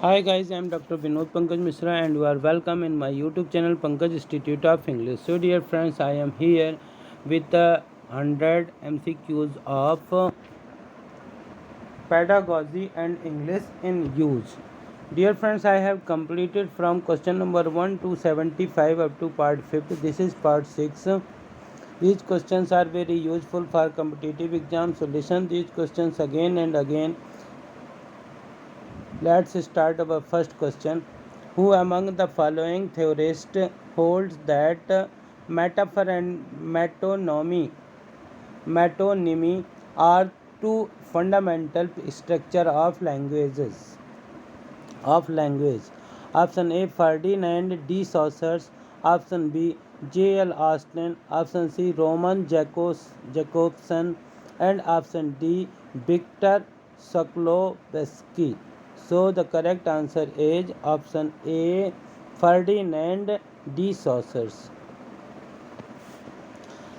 Hi guys, I am Dr. Vinod Pankaj Mishra and you are welcome in my YouTube channel Pankaj Institute of English. So dear friends, I am here with 100 MCQs of pedagogy and English in use. Dear friends, I have completed from question number 1 to 75 up to part 5th. This is part 6. These questions are very useful for competitive exams. So listen these questions again and again. Let's start our first question. Who among the following theorists holds that metaphor and metonymy are two fundamental structure of language? Option A Ferdinand de Saussure, option B J.L. Austin, option C Roman Jacobson, and option D Victor Sokolovsky. So the correct answer is option A Ferdinand de Saussure.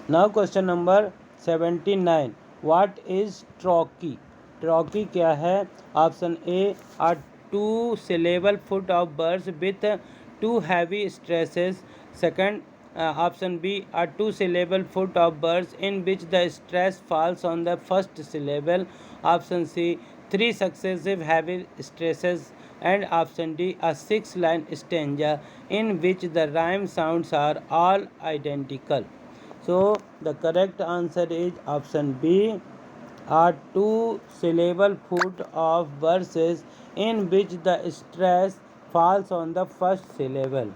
Now question number 79. What is trochee? Trochee क्या है? Option A a two syllable foot of birds with two heavy stresses. Second, option B a two syllable foot of birds in which the stress falls on the first syllable. Option C three successive heavy stresses. And option D a six line stanza in which the rhyme sounds are all identical. So the correct answer is option B are two syllable foot of verses in which the stress falls on the first syllable.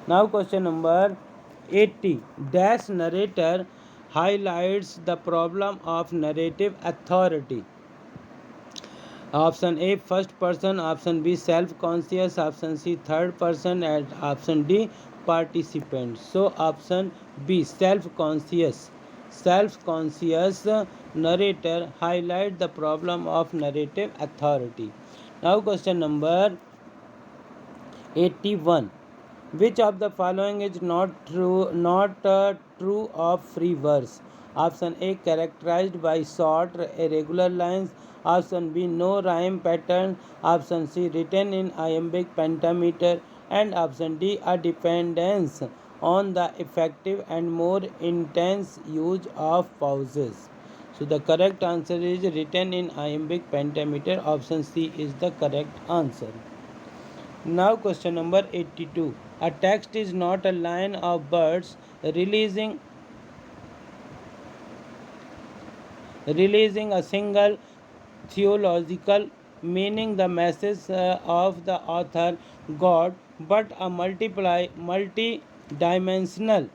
Now question number 80. Dash narrator highlights the problem of narrative authority. Option A first person, option B self conscious, option C third person, and option D participant. So option B self conscious narrator highlight the problem of narrative authority. Now question number 81. Which of the following is not true of free verse? Option A characterized by short irregular lines. Option B no rhyme pattern. Option C written in iambic pentameter. And option D a dependence on the effective and more intense use of pauses. So the correct answer is written in iambic pentameter. Option C is the correct answer. Now question number 82. A text is not a line of birds releasing a single theological meaning, the message of the author God, but a multi-dimensional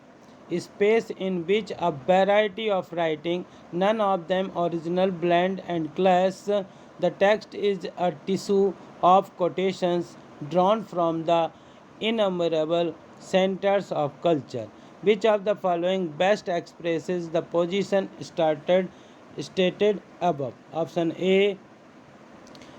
space in which a variety of writing, none of them original, blend and clash. The text is a tissue of quotations drawn from the innumerable centers of culture. Which of the following best expresses the position stated above? Option A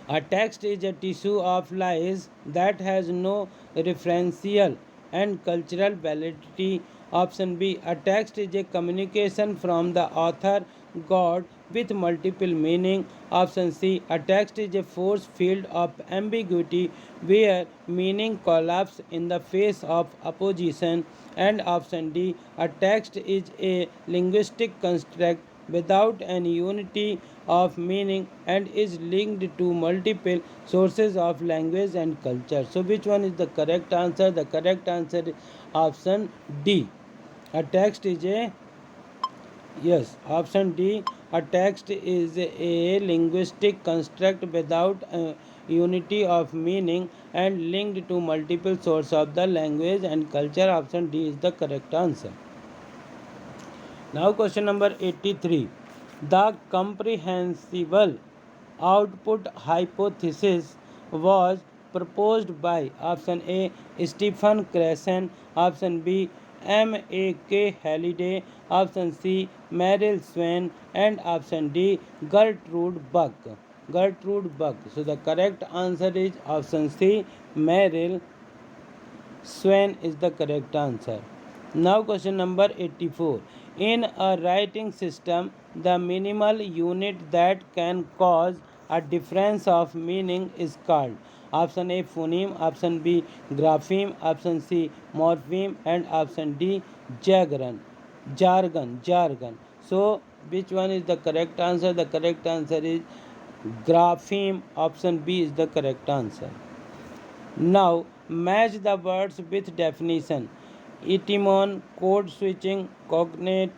a text is a tissue of lies that has no referential and cultural validity. Option B a text is a communication from the author God with multiple meaning. Option C a text is a force field of ambiguity where meaning collapses in the face of opposition. And option D a text is a linguistic construct without any unity of meaning and is linked to multiple sources of language and culture. So which one is the correct answer? The correct answer is option D. A text is a Yes, option D. A text is a linguistic construct without a unity of meaning and linked to multiple sources of the language and culture. Option D is the correct answer. Now question number 83. The comprehensible output hypothesis was proposed by option A Stephen Crasson, option B M.A.K. Halliday, option C Merrill Swain, and option D Gertrude Buck. Gertrude Buck. So the correct answer is option C Merrill Swain is the correct answer. Now question number 84. In a writing system, the minimal unit that can cause a difference of meaning is called. Option A phoneme, option B grapheme, option C morpheme, and option D jargon. So which one is the correct answer? The correct answer is grapheme. Option B is the correct answer. Now match the words with definition. Etymon, code switching, cognate,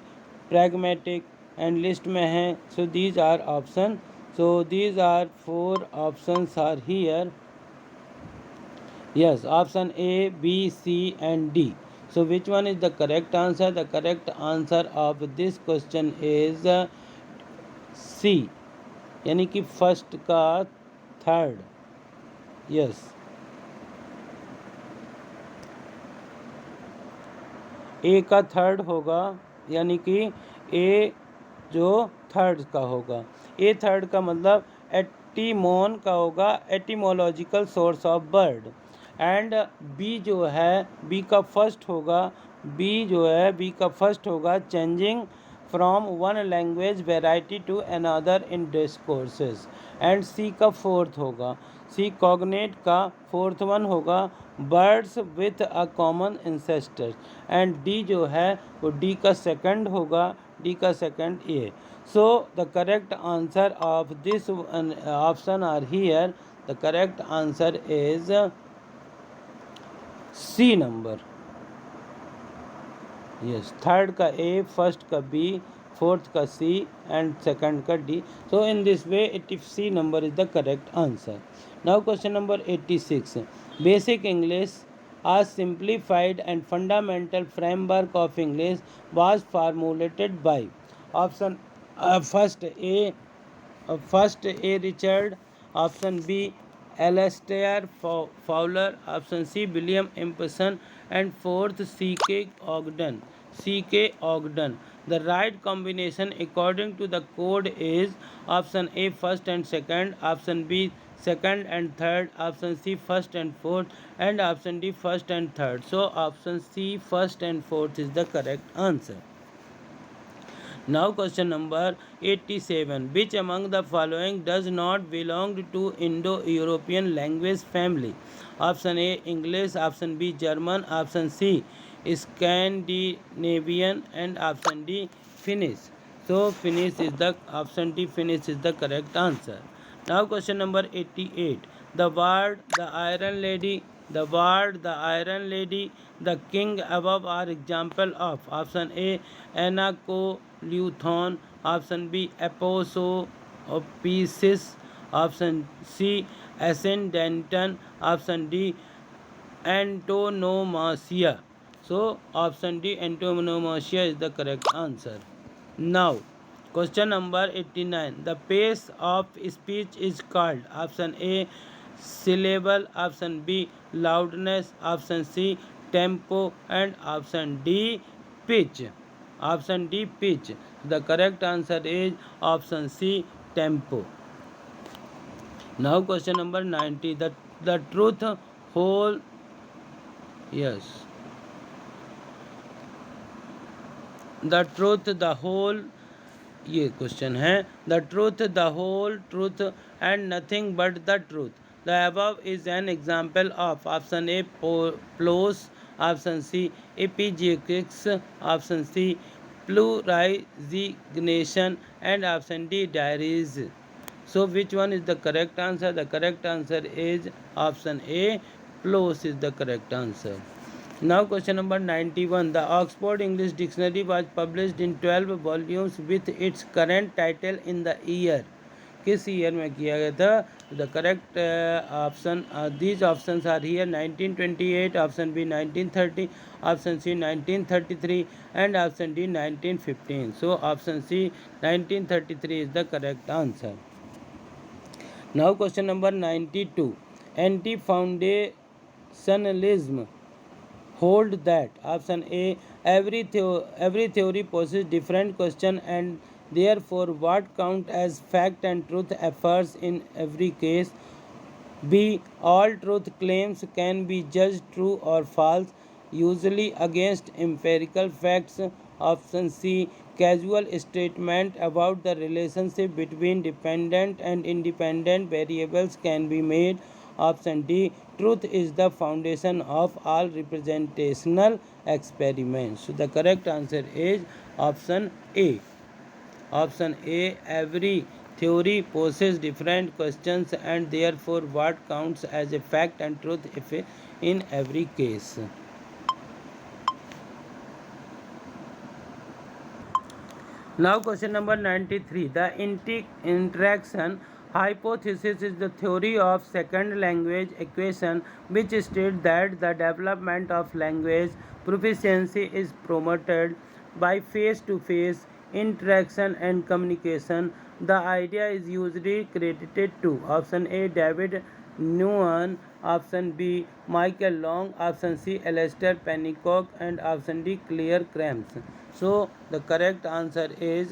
pragmatic, and list में है. So these are options. So these are 4 options are here. Yes, option A, B, C, and D. So which one is the correct answer? The correct answer of this question is C. यानी कि first का third. Yes, ए का third होगा, यानी कि ए जो third का होगा. ए थर्ड का मतलब एटीमोन का होगा, etymological source of bird. And B जो है, बी का फर्स्ट होगा, बी का फर्स्ट होगा changing from one language variety to another in discourses. And C का फोर्थ होगा, सी कॉग्नेट का फोर्थ वन होगा birds with a common ancestor. And D जो है वो डी का सेकंड होगा, डी का second A. So the correct answer of this option are here. The correct answer is C number. Yes, third का A, first का B, fourth का C, and second का D. So in this way it if C number is the correct answer. Now question number 86. Basic English, a simplified and fundamental framework of English, was formulated by option first A Richard, option B Alastair Fowler, option C William Emerson, and fourth C.K. Ogden. The right combination according to the code is option A first and second, option B second and third, option C first and fourth, and option D first and third. So option C first and fourth is the correct answer. Now question number 87. Which among the following does not belong to Indo-European language family? Option A English, option B German, option C Scandinavian, and option D Finnish. So Finnish is the option D Finnish is the correct answer. Now question number 88. The word the Iron Lady, the king above are example of option A Anacoluthon, option B Aposopisis, option C Ascendanton, option D Antonomasia. So option D Antonomasia is the correct answer. Now question number 89. The pace of speech is called option A syllable, option B loudness, option C tempo, and option D pitch. Option D pitch. The correct answer is option C tempo. Now question number 90. The truth whole yes the truth the whole ये question है. The truth, the whole truth, and nothing but the truth. The above is an example of option A ploce, option C epizeuxis, option C pluralization, and option D diaries. So which one is the correct answer? The correct answer is option A ploce is the correct answer. Now question number 91. The Oxford English Dictionary was published in 12 volumes with its current title in the year. किस year में किया गया था? The correct option these options are here. 1928, option B 1930, option C 1933, and option D 1915. So option C 1933 is the correct answer. Now question number 92. Anti-foundationalism hold that option A every theory poses different question and therefore what count as fact and truth affairs in every case. B all truth claims can be judged true or false, usually against empirical facts. Option C casual statement about the relationship between dependent and independent variables can be made. Option D, truth is the foundation of all representational experiments. So the correct answer is option A. Option A, every theory poses different questions and therefore what counts as a fact and truth in every case. Now question number 93. The interaction hypothesis is the theory of second language acquisition which states that the development of language proficiency is promoted by face-to-face interaction and communication. The idea is usually credited to option A, David Newman, option B, Michael Long, option C, Alistair Pennycock, and option D, Claire Krams. So the correct answer is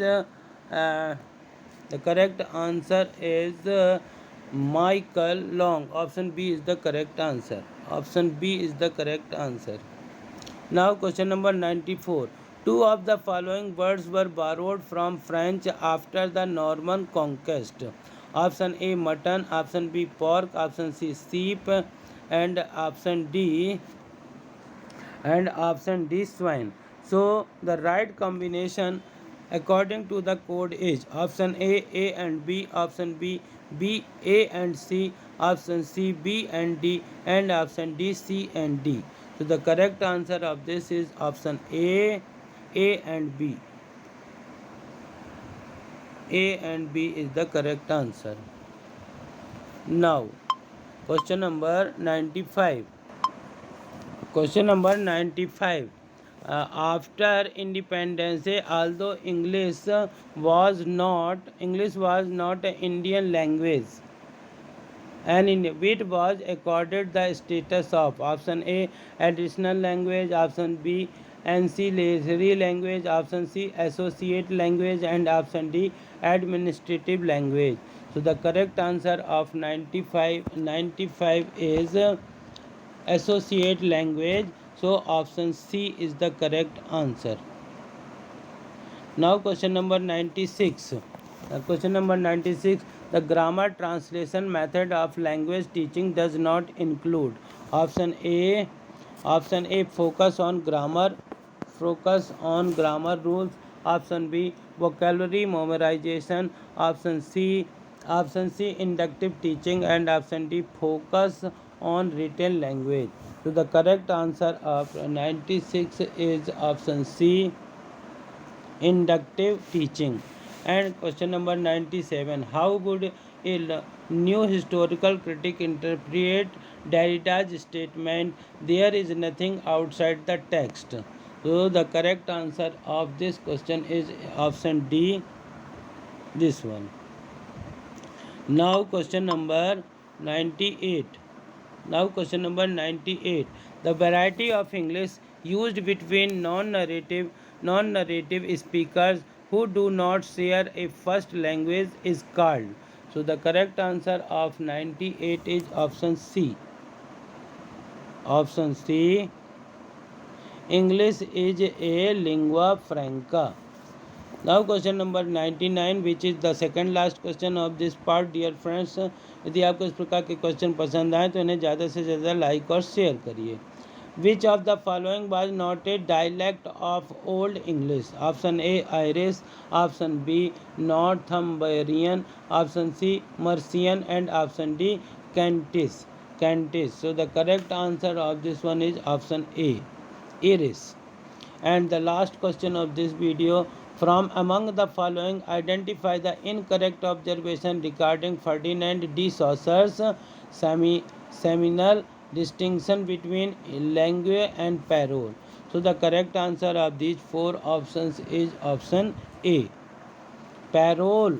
Michael Long. Option B is the correct answer. Option B is the correct answer. Now question number 94. Two of the following words were borrowed from French after the Norman conquest. Option A, mutton. Option B, pork. Option C, sheep. And option D, swine. So the right combination according to the code is option A and B, option B, A and C, option C, B and D, and option D, C and D. So the correct answer of this is option A and B. A and B is the correct answer. Now, question number 95. Question number 95. After independence, although English was not an Indian language, and in it was accorded the status of option A, additional language, option B, ancillary language, option C, associate language, and option D, administrative language. So the correct answer of 95 is associate language. So option C is the correct answer. Now question number 96. Question number 96. The grammar translation method of language teaching does not include option A, focus on grammar rules, option B, vocabulary memorization, option C, inductive teaching, and option D, focus on written language. So the correct answer of 96 is option C, inductive teaching. And question number 97. How would a new historical critic interpret Derrida's statement, there is nothing outside the text? So the correct answer of this question is option D, this one. Now question number 98. The variety of English used between non-native speakers who do not share a first language is called. So the correct answer of 98 is option C. Option C. English is a lingua franca. Now question number 99, which is the second last question of this part. Dear friends, यदि आपको इस प्रकार के question पसंद आए तो इन्हें ज़्यादा से ज़्यादा लाइक और शेयर करिए. Which of the following was not a dialect of Old English? Option A, Irish, option B, Northumbrian, option C, Mercian, and option D, Kentish. So the correct answer of this one is option A, Irish. And the last question of this video. From among the following, identify the incorrect observation regarding Ferdinand de Saussures seminal distinction between langue and parole. So the correct answer of these four options is option A. Parole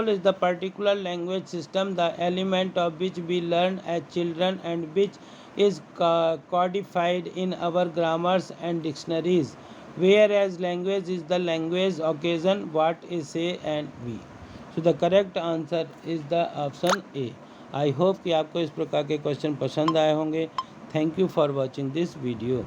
is the particular language system, the element of which we learn as children and which is codified in our grammars and dictionaries. Whereas language is the language occasion what is say and be. So the correct answer is the option A. I hope कि आपको इस प्रकार के question पसंद आए होंगे. Thank you for watching this video.